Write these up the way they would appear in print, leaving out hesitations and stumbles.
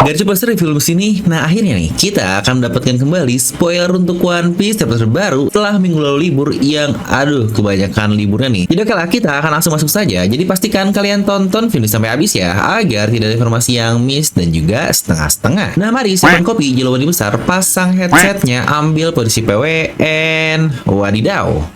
Gak coba review film sini. Nah akhirnya nih kita akan mendapatkan kembali spoiler untuk One Piece chapter terbaru setelah minggu lalu libur yang kebanyakan liburnya nih. Jadi oke lah, kita akan langsung masuk saja. Jadi pastikan kalian tonton video sampai habis ya, agar tidak ada informasi yang miss dan juga setengah-setengah. Nah mari siapkan kopi, jalan besar, pasang headsetnya, ambil posisi PWN, wadidaw.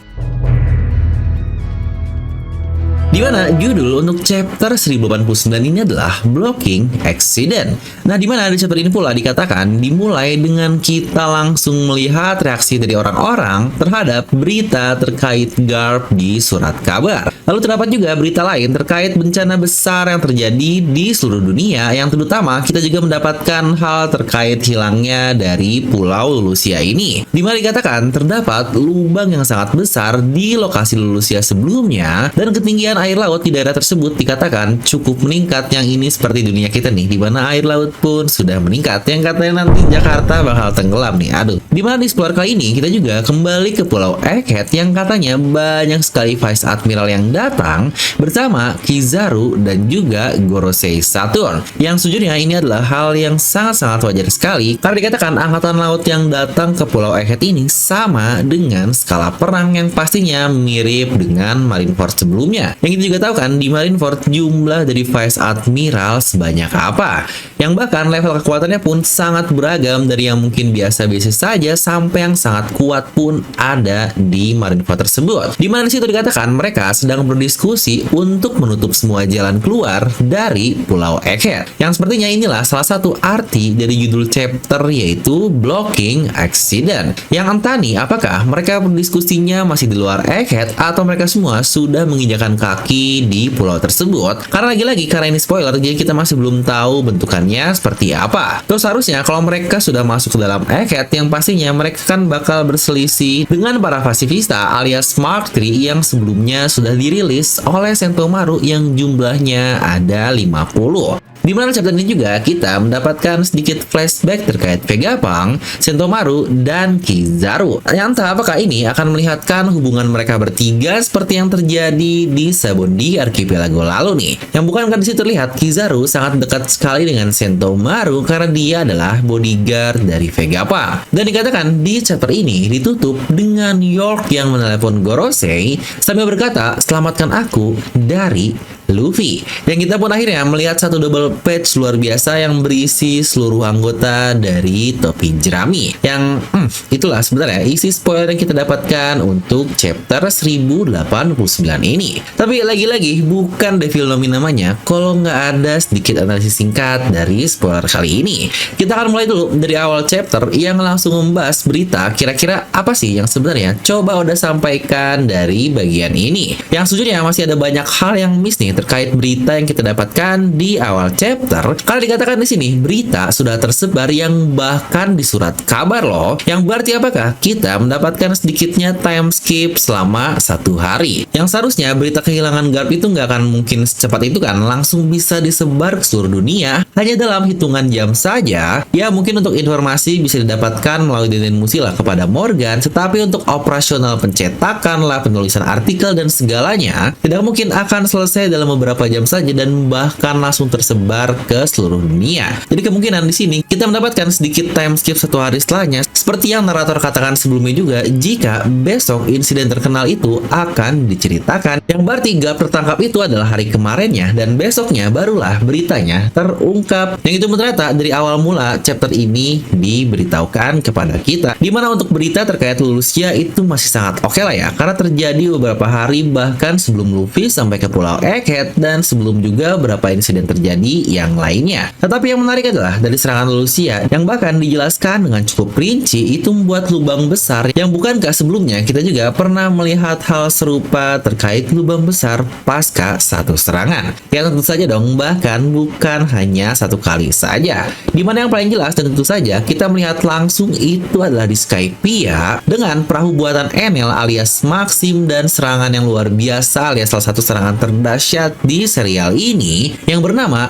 Dimana judul untuk chapter 1089 ini adalah Blocking Accident. Nah, dimana di chapter ini pula dikatakan dimulai dengan kita langsung melihat reaksi dari orang-orang terhadap berita terkait Garp di surat kabar. Lalu terdapat juga berita lain terkait bencana besar yang terjadi di seluruh dunia, yang terutama kita juga mendapatkan hal terkait hilangnya dari Pulau Lulusia ini. Dimana dikatakan terdapat lubang yang sangat besar di lokasi Lulusia sebelumnya, dan ketinggian air laut di daerah tersebut dikatakan cukup meningkat. Yang ini seperti dunia kita nih, dimana air laut pun sudah meningkat, yang katanya nanti Jakarta bakal tenggelam nih. Dimana di explore kali ini kita juga kembali ke Pulau Egghead yang katanya banyak sekali Vice Admiral yang datang bersama Kizaru dan juga Gorosei Saturn. Yang sejujurnya ini adalah hal yang sangat-sangat wajar sekali, karena dikatakan angkatan laut yang datang ke Pulau Egghead ini sama dengan skala perang yang pastinya mirip dengan Marineford sebelumnya. Yang kita juga tahu kan, di Marineford jumlah dari Vice Admiral sebanyak apa, yang bahkan level kekuatannya pun sangat beragam, dari yang mungkin biasa-biasa saja sampai yang sangat kuat pun ada di Marineford tersebut. Dimana di situ dikatakan mereka sedang berdiskusi untuk menutup semua jalan keluar dari Pulau Egghead, yang sepertinya inilah salah satu arti dari judul chapter, yaitu Blocking Accident. Yang entah nih, apakah mereka berdiskusinya masih di luar Egghead atau mereka semua sudah menginjakan kaki di pulau tersebut. Karena lagi-lagi karena ini spoiler, jadi kita masih belum tahu bentukannya seperti apa. Terus harusnya kalau mereka sudah masuk ke dalam Egghead, yang pastinya mereka kan bakal berselisih dengan para pasifista alias Mark III yang sebelumnya sudah dirilis oleh Sentomaru yang jumlahnya ada 50. Di mana chapter ini juga kita mendapatkan sedikit flashback terkait Vegapunk, Sentomaru, dan Kizaru. Yang entah apakah ini akan melihatkan hubungan mereka bertiga seperti yang terjadi di Sabondi Archipelago lalu nih. Yang bukan kan di situ terlihat Kizaru sangat dekat sekali dengan Sentomaru karena dia adalah bodyguard dari Vegapunk. Dan dikatakan di chapter ini ditutup dengan York yang menelepon Gorosei sambil berkata, "Selamatkan aku dari Luffy." Yang kita pun akhirnya melihat satu double page luar biasa yang berisi seluruh anggota dari topi jerami. Yang itulah sebenarnya isi spoiler yang kita dapatkan untuk chapter 1089 ini. Tapi lagi-lagi bukan Devil Nomi namanya kalau nggak ada sedikit analisis singkat dari spoiler kali ini. Kita akan mulai dulu dari awal chapter yang langsung membahas berita kira-kira apa sih yang sebenarnya coba udah sampaikan dari bagian ini. Yang sejujurnya masih ada banyak hal yang miss nih terkait berita yang kita dapatkan di awal chapter. Kalau dikatakan di sini berita sudah tersebar yang bahkan di surat kabar loh. Yang berarti apakah kita mendapatkan sedikitnya time skip selama 1 hari. Yang seharusnya berita kehilangan Garp itu nggak akan mungkin secepat itu kan langsung bisa disebar ke seluruh dunia. Hanya dalam hitungan jam saja. Ya mungkin untuk informasi bisa didapatkan melalui Denden Musila kepada Morgan, tetapi untuk operasional pencetakan lah, penulisan artikel dan segalanya tidak mungkin akan selesai dalam beberapa jam saja dan bahkan langsung tersebar ke seluruh dunia. Jadi kemungkinan di sini kita mendapatkan sedikit time skip 1 hari setelahnya, seperti yang narator katakan sebelumnya juga, jika besok insiden terkenal itu akan diceritakan, yang berarti Garp tertangkap itu adalah hari kemarinnya dan besoknya barulah beritanya terungkap. Yang itu ternyata dari awal mula chapter ini diberitahukan kepada kita, dimana untuk berita terkait Lulusia itu masih sangat oke lah ya, karena terjadi beberapa hari bahkan sebelum Luffy sampai ke Pulau Egghead dan sebelum juga beberapa insiden terjadi yang lainnya. Tetapi yang menarik adalah dari serangan Lulusia yang bahkan dijelaskan dengan cukup rinci itu membuat lubang besar, yang bukankah sebelumnya kita juga pernah melihat hal serupa terkait lubang besar pasca satu serangan. Ya tentu saja dong, bahkan bukan hanya 1 kali saja. Dimana yang paling jelas dan tentu saja kita melihat langsung itu adalah di Skypiea dengan perahu buatan Enel alias Maxim dan serangan yang luar biasa alias salah satu serangan terdahsyat di serial ini yang bernama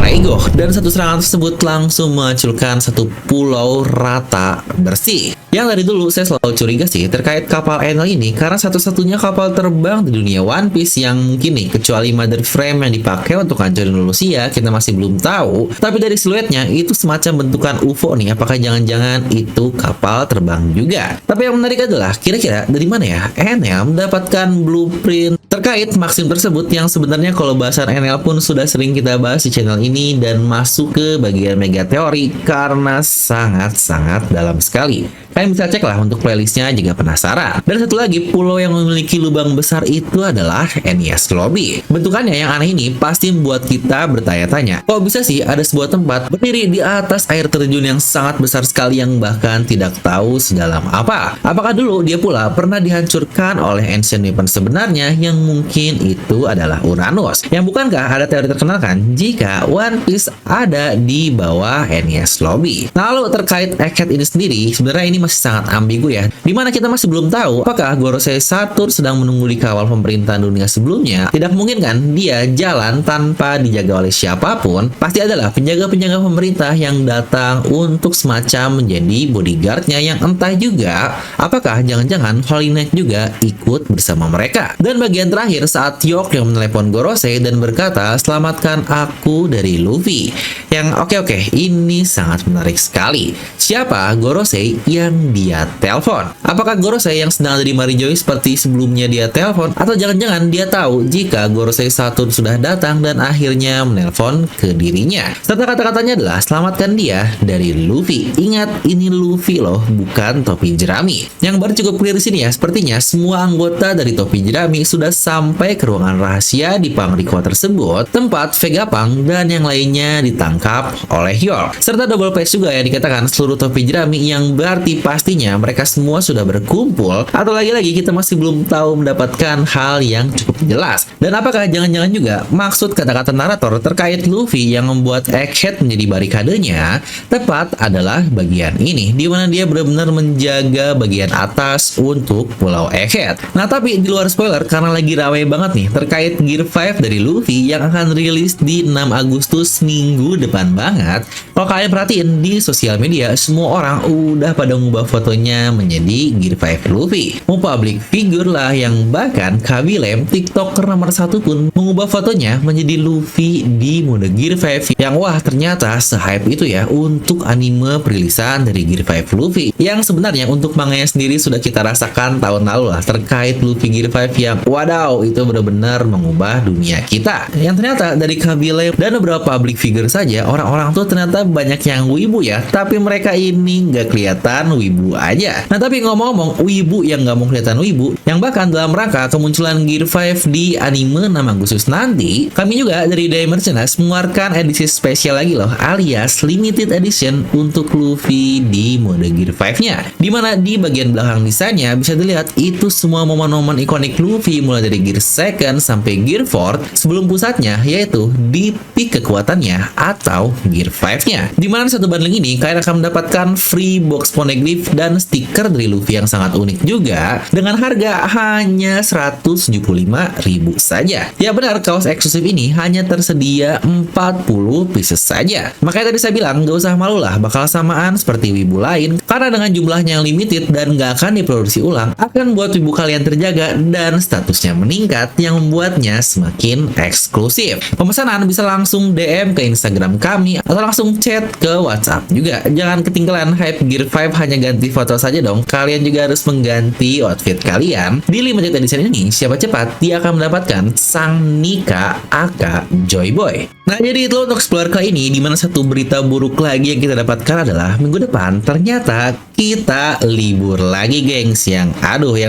para ego, dan satu serangan tersebut langsung menghancurkan satu pulau rata bersih. Yang dari dulu saya selalu curiga sih terkait kapal Enel ini, karena satu-satunya kapal terbang di dunia One Piece yang mungkin nih, kecuali mother frame yang dipakai untuk hancurin Lucia, kita masih belum tahu. Tapi dari siluetnya itu semacam bentukan UFO nih, apakah jangan-jangan itu kapal terbang juga? Tapi yang menarik adalah kira-kira dari mana ya Enel mendapatkan blueprint terkait Maxim tersebut, yang sebenarnya kalau bahasan Enel pun sudah sering kita bahas di channel ini dan masuk ke bagian mega teori karena sangat-sangat dalam sekali. Kalian bisa cek lah untuk playlistnya jika penasaran. Dan satu lagi, pulau yang memiliki lubang besar itu adalah Enies Lobby. Bentukannya yang aneh ini pasti membuat kita bertanya-tanya, kok bisa sih ada sebuah tempat berdiri di atas air terjun yang sangat besar sekali yang bahkan tidak tahu sedalam apa? Apakah dulu dia pula pernah dihancurkan oleh Ancient Weapon sebenarnya yang mungkin itu adalah Uranus? Yang bukankah ada teori terkenal kan jika One Piece ada di bawah Enies Lobby? Nah, lalu terkait Egghead ini sendiri, sebenarnya ini masih sangat ambigu ya, dimana kita masih belum tahu apakah Gorosei Saturn sedang menunggu di kawal pemerintahan dunia sebelumnya. Tidak mungkin kan dia jalan tanpa dijaga oleh siapapun. Pasti adalah penjaga-penjaga pemerintah yang datang untuk semacam menjadi bodyguardnya, yang entah juga apakah jangan-jangan Holy Knight juga ikut bersama mereka. Dan bagian terakhir saat York yang menelepon Gorosei dan berkata, selamatkan aku dari Luffy. Yang oke, ini sangat menarik sekali. Siapa Gorosei yang dia telepon? Apakah Gorosei yang sedang ada di Marijoy seperti sebelumnya dia telepon? Atau jangan-jangan dia tahu jika Gorosei Saturn sudah datang dan akhirnya menelpon ke dirinya? Serta kata-katanya adalah selamatkan dia dari Luffy. Ingat, ini Luffy loh, bukan topi jerami. Yang baru cukup clear di sini ya, sepertinya semua anggota dari topi jerami sudah sampai ke ruangan rahasia di Pangriko tersebut, tempat Vegapunk dan yang lainnya ditangkap oleh York. Serta double page juga yang dikatakan seluruh topi jerami, yang berarti pastinya mereka semua sudah berkumpul, atau lagi-lagi kita masih belum tahu mendapatkan hal yang cukup jelas. Dan apakah jangan-jangan juga maksud kata-kata narator terkait Luffy yang membuat Egghead menjadi barikadenya tepat adalah bagian ini, di mana dia benar-benar menjaga bagian atas untuk Pulau Egghead. Nah, tapi di luar spoiler, karena lagi ramai banget nih terkait Gear 5 dari Luffy yang akan rilis di 6 Agustus minggu depan banget. Kalau kalian perhatiin di sosial media, semua orang udah pada ngubah fotonya menjadi Gear 5 Luffy. Mau public figure lah, yang bahkan Kabilem, TikToker nomor 1 pun mengubah fotonya menjadi Luffy di mode Gear 5. Yang wah, ternyata se-hype itu ya untuk anime perilisan dari Gear 5 Luffy. Yang sebenarnya untuk manganya sendiri sudah kita rasakan tahun lalu lah terkait Luffy Gear 5 yang wadaw, itu benar-benar mengubah dunia kita. Yang ternyata dari Kabilem dan beberapa public figure saja, orang-orang tuh ternyata banyak yang wibu ya, tapi mereka ini nggak kelihatan wibu aja. Nah, tapi ngomong-ngomong wibu yang nggak mau kelihatan wibu, yang bahkan dalam rangka kemunculan Gear 5 di anime 6 Agustus nanti, kami juga dari Day Merchandise mengeluarkan edisi spesial lagi loh, alias limited edition untuk Luffy di mode Gear 5-nya. Dimana di bagian belakang desainnya bisa dilihat itu semua momen-momen ikonik Luffy mulai dari Gear 2 sampai Gear 4 sebelum pusatnya, yaitu di peak kekuatannya atau Gear 5-nya. Dimana satu bundling ini kalian akan mendapatkan free box poneglyph dan stiker dari Luffy yang sangat unik juga dengan harga hanya 175.000 saja. Ya benar, kaos eksklusif ini hanya tersedia 40 pieces saja. Makanya tadi saya bilang gak usah malu lah bakal samaan seperti wibu lain, karena dengan jumlahnya yang limited dan gak akan diproduksi ulang akan buat wibu kalian terjaga dan statusnya meningkat, yang membuatnya semakin eksklusif. Pemesanan bisa langsung DM ke Instagram kami atau langsung chat ke WhatsApp juga. Jangan ketinggalan hype Gear 5 hanya ganti foto saja dong. Kalian juga harus mengganti outfit kalian. Di limited edition ini, siapa cepat dia akan mendapatkan sang Nika aka Joy Boy. Nah, jadi itu untuk spoiler kali ini, dimana satu berita buruk lagi yang kita dapatkan adalah minggu depan ternyata kita libur lagi gengs. Yang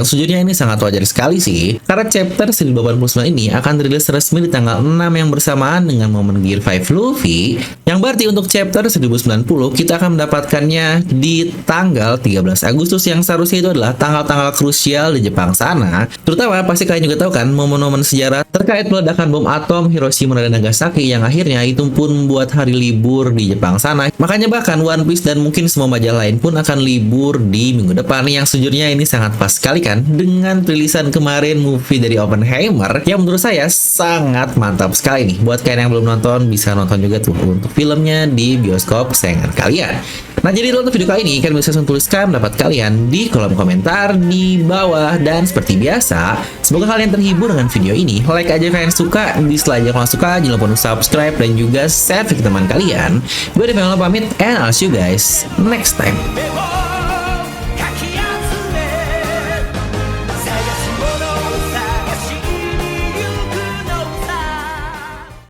sejujurnya ini sangat wajar sekali sih, karena chapter 1089 ini akan rilis resmi di tanggal 6 yang bersamaan dengan momen Gear 5 Luffy, yang berarti untuk chapter 1090 kita akan mendapatkannya di tanggal 13 Agustus, yang seharusnya itu adalah tanggal-tanggal krusial di Jepang sana. Terutama pasti kalian juga tahu kan momen-momen sejarah terkait meledakan bom atom Hiroshima dan Nagasaki yang yang akhirnya itu pun membuat hari libur di Jepang sana. Makanya bahkan One Piece dan mungkin semua majalah lain pun akan libur di minggu depan. Yang sejujurnya ini sangat pas sekali kan dengan rilisan kemarin movie dari Oppenheimer yang menurut saya sangat mantap sekali nih. Buat kalian yang belum nonton bisa nonton juga tuh untuk filmnya di bioskop kesayangan kalian. Nah, jadi untuk video kali ini kalian bisa langsung tuliskan pendapat kalian di kolom komentar di bawah. Dan seperti biasa, semoga kalian terhibur dengan video ini. Like aja kalian suka, dislike aja kalau suka, jangan lupa untuk subscribe dan juga share ke teman kalian. Gue Devan pamit, and I'll see you guys next time.